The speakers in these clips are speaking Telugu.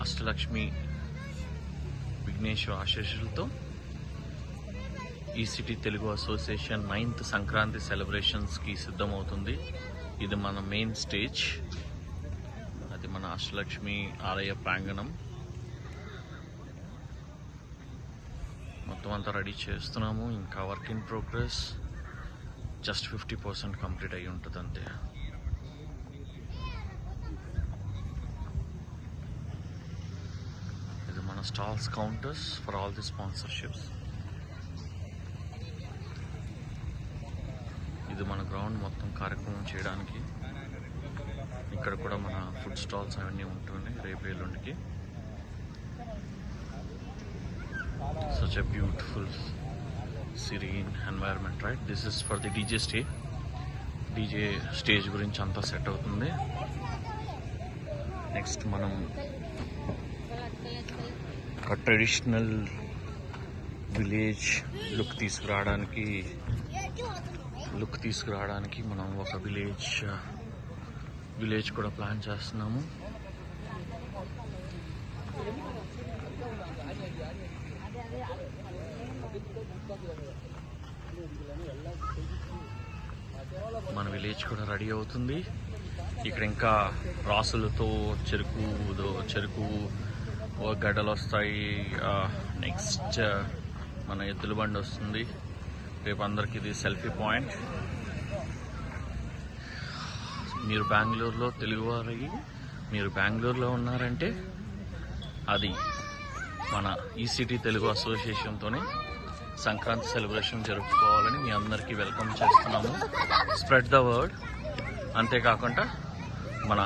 అష్టలక్ష్మి విఘ్నేశ్వర ఆశీస్సులతో E City Telugu association 9th Sankranti సెలబ్రేషన్స్కి సిద్ధమవుతుంది. ఇది మన మెయిన్ స్టేజ్, అది మన అష్టలక్ష్మి ఆలయ ప్రాంగణం. మొత్తం అంతా రెడీ చేస్తున్నాము, ఇంకా work in progress. Just 50% complete అయ్యి ఉంటుంది అంతే. ఇది మన stalls counters for all the sponsorships. ఇది మన గ్రౌండ్ మొత్తం కార్యక్రమం చేయడానికి. ఇక్కడ కూడా మన ఫుడ్ స్టాల్స్ అవన్నీ ఉంటున్నాయి రేపు ఎల్లుండికి. Such a beautiful serene environment, right? This is for the DJ stay. DJ stage గురించి అంతా సెట్ అవుతుంది. నెక్స్ట్ మనం ఒక ట్రెడిషనల్ విలేజ్ లుక్ తీసుకురావడానికి మనం ఒక విలేజ్ కూడా ప్లాన్ చేస్తున్నాము. మన విలేజ్ కూడా రెడీ అవుతుంది. ఇక్కడ ఇంకా రాసులతో చెరుకు గడ్డలు వస్తాయి. నెక్స్ట్ మన ఎద్దుల బండి వస్తుంది. రేపు అందరికి ఇది సెల్ఫీ పాయింట్. మీరు బెంగళూరులో ఉన్నారంటే అది మన ఈసిటీ తెలుగు అసోసియేషన్తోనే సంక్రాంతి సెలబ్రేషన్ జరుపుకోవాలని మీ అందరికీ వెల్కమ్ చేస్తున్నాము. Spread the word. అంతేకాకుండా మన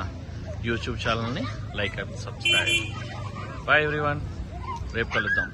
యూట్యూబ్ ఛానల్ని like and subscribe. Bye everyone, రేపు కలుద్దాం.